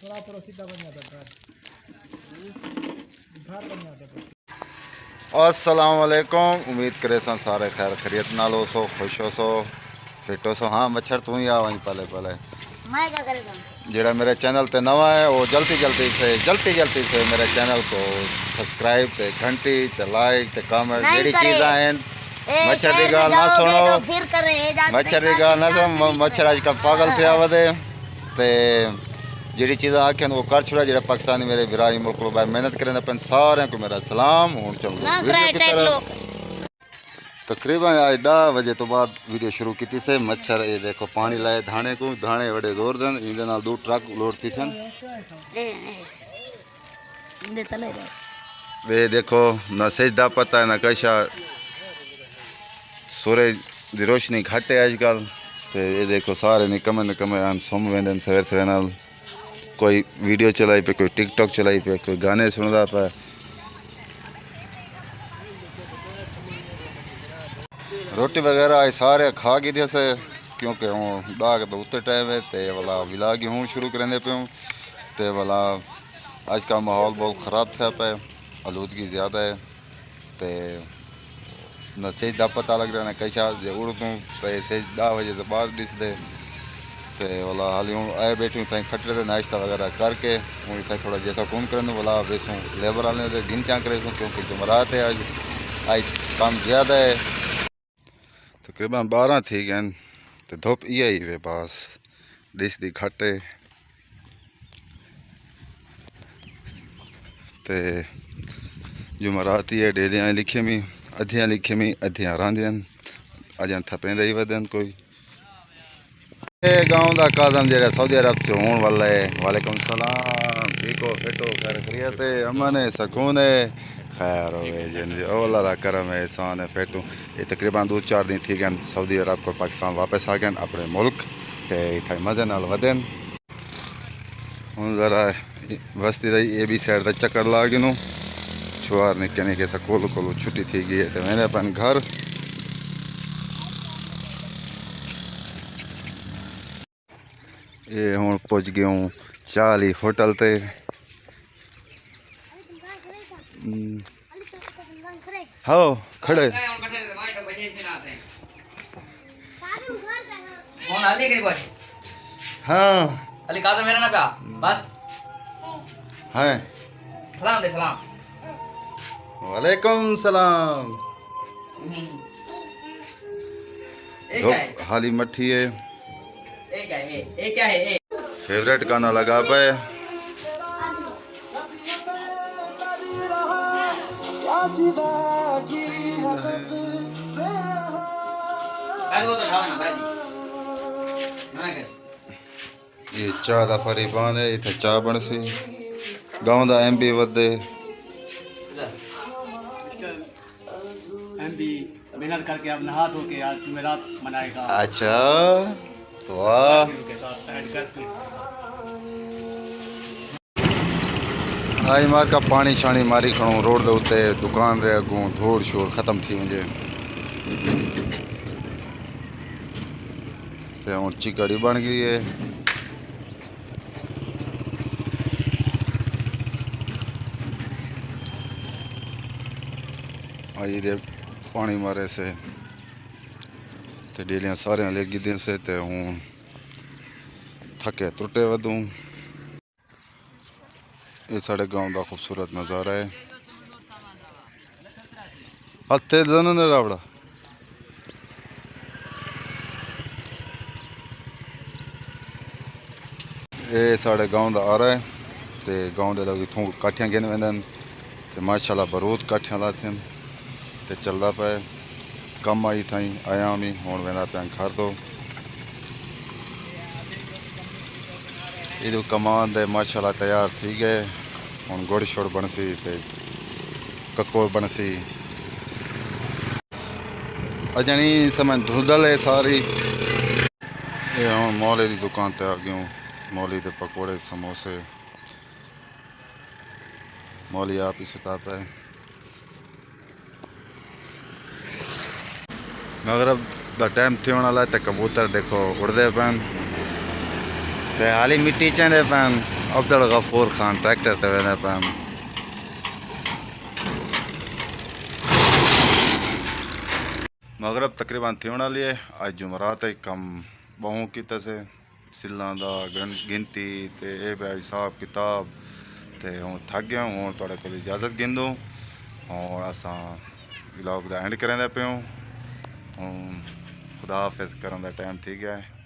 थोड़ा थोड़ा सीधा बन जाता घर घर बन जाता। अस्सलाम वालेकुम। उम्मीद करे सारे खैर खैरियत नाल हो सो, खुश हो सो, फिट हो सो। हाँ मच्छर तू ही आ वहीं पहले मैं क्या करेगा जेड़ा मेरे चैनल ते नवा है वो जल्दी से मेरे चैनल को सब्सक्राइब ते घंटी ते लाइक ते कमेंट जेड़ी चीज़ां हैं मच्छर की गाल ना सुनो, मच्छर की गाल ना सुनो। मच्छर आजकल पागल थे वधे ते जी चीज़ा आखियां वो कर छुड़ा। जो पाकिस्तानी मेरे बिराई मुल्क भाई मेहनत करें अपन सारे को मेरा सलाम। हूँ चलो वीडियो की तरफ। तकरीबन आज 10 बजे तो बाद वीडियो शुरू की से। मच्छर ये देखो पानी लाए धाने को, धाने बड़े जोर दन इनके नाल 2 ट्रक लोड थी सन। वे देखो ना सेजदा पता है ना कशा सूरज की रोशनी घट है आजकल। तो ये देखो सारे निकमे सुम वेंदन सवेर सवेर नाल। कोई वीडियो चलाई पे, कोई टिकटॉक चलाई पे, कोई गाने सुनता पे। रोटी वगैरह आज सारे खा गए थे से क्योंकि हूँ डाक तो उत्ते टाइम है तो वाला विलाग हूँ शुरू करेंगे पे हूँ तो वाला आज का माहौल बहुत ख़राब था पे, आलूदगी ज़्यादा है तो न सेज का पता लग रहा है ना कैसा उड़ दूँ तो सेज 10 बजे तो बाद दिसदे तो वाला हाली हूँ आए बैठी हूँ थी खटरे थे नाश्ता वगैरह करके हूँ इतना थोड़ा जैसा कौन करें वाला बेसूँ लेबर वाले दिन क्या करें क्योंकि जुमरात है आज काम ज़्यादा है। तकरीबन 12 थी गए तो धुप इे ही वे बस दिसदी घट है तो जुमरात ही है डेलियाँ लिखे में अद्धियाँ लिखे में अद्धियाँ रांधियाँ अजन थपेंदे ही वधन कोई गाँव का काजम जो सऊदी अरब से होने वाला है। वालेकुम सलाम। ठीक हो फिट हो खैर खैरियत है अमन है सुकून है खैर हो जिन अल्लाह का करम है एहसान है फिट हूँ। ये तकरीबन 2-4 दिन थी गए सऊदी अरब को पाकिस्तान वापस आ गए अपने मुल्क तो इतना मज़े नाल वधन। हूँ ज़रा बस्ती रही ये भी साइड का चक्कर ला गिनूँ छुआर निके निके स्कूल को छुट्टी थी गई है तो मैंने अपन घर ये हूँ पहुँच गया हूँ चाली होटल ते। हाँ खड़े हाँ अली काज़ा मेरा ना प्या बस है सलाम दे सलाम। वालेकुम सलाम। हाली मट्ठी है क्या है फेवरेट गाना लगा पे ये चाह का फरीबान है इतने चाह बन सी गाँव का MB वधे मेहनत करके अब नहा धो के आज जुमेरात मनाएगा। अच्छा वाह आई मार का पानी शानी मारी खड़ो रोड के उत्ते दुकान के अगों धूड़ शोर खत्म थी वजे तो हूँ चिकड़ी बन गई है। आई दे पानी मारे से तो डेलियाँ सारे लगी दिन से तो हूँ थके त्रुटे वधूँ। ये साढ़े गांव का खूबसूरत नज़ारा है। हत्थे जन रावड़ा ये साढ़े गांव का आ रहा है तो गांव के लोग इतों काठियाँ गिन वेंदन तो माशाल्लाह बरूद काठियाँ लाथियन तो चलता पे कम आई थी आया मैं हूँ वेंदा पे घर तो ये कमान दे माशाल्लाह तैयार थी गए हूँ गुड़ शुड़ बनसी तो ककोर बनसी अजनी समय धुंधल है सारी। ये हूँ मौले की दुकान ते आ गया हूँ मौली के पकौड़े समोसे मौली आप ही सुताता है। मगरब का टाइम थी वाला तो कबूतर देखो उड़ते पैन ते हाली मिट्टी चेंदे पैन अब्दुल गफूर खान ट्रैक्टर ते वेंदे पैन मगरब तकरीबन थियण वाली है अज जुमरात है कम बहु कीते से सिल्लां दा गिनती ते ए बे हिसाब किताब ते हूँ थक गया हूँ थोड़े को इजाज़त गिंदो और असां व्लॉग दा एंड करेंदे पियूं हूँ खुदा हाफिज़ करन दा टाइम थी गया है।